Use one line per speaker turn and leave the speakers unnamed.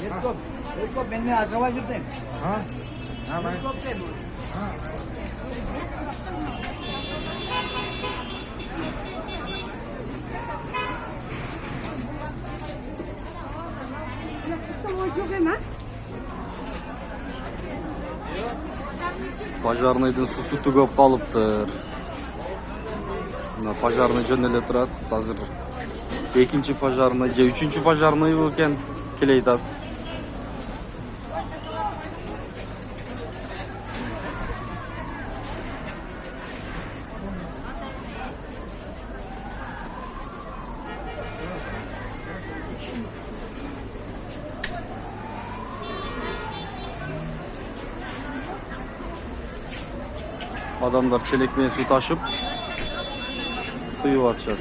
एक को मैंने आजवा जुते
हाँ हाँ भाई
Пожарныйдын сусуту көп калыптыр. Мына пожарный жөн эле турат. Азыр экинчи пожарный же үчүнчү пожарный экен келейт атат. Adamlar çelek mensu taşıp suyu atışat.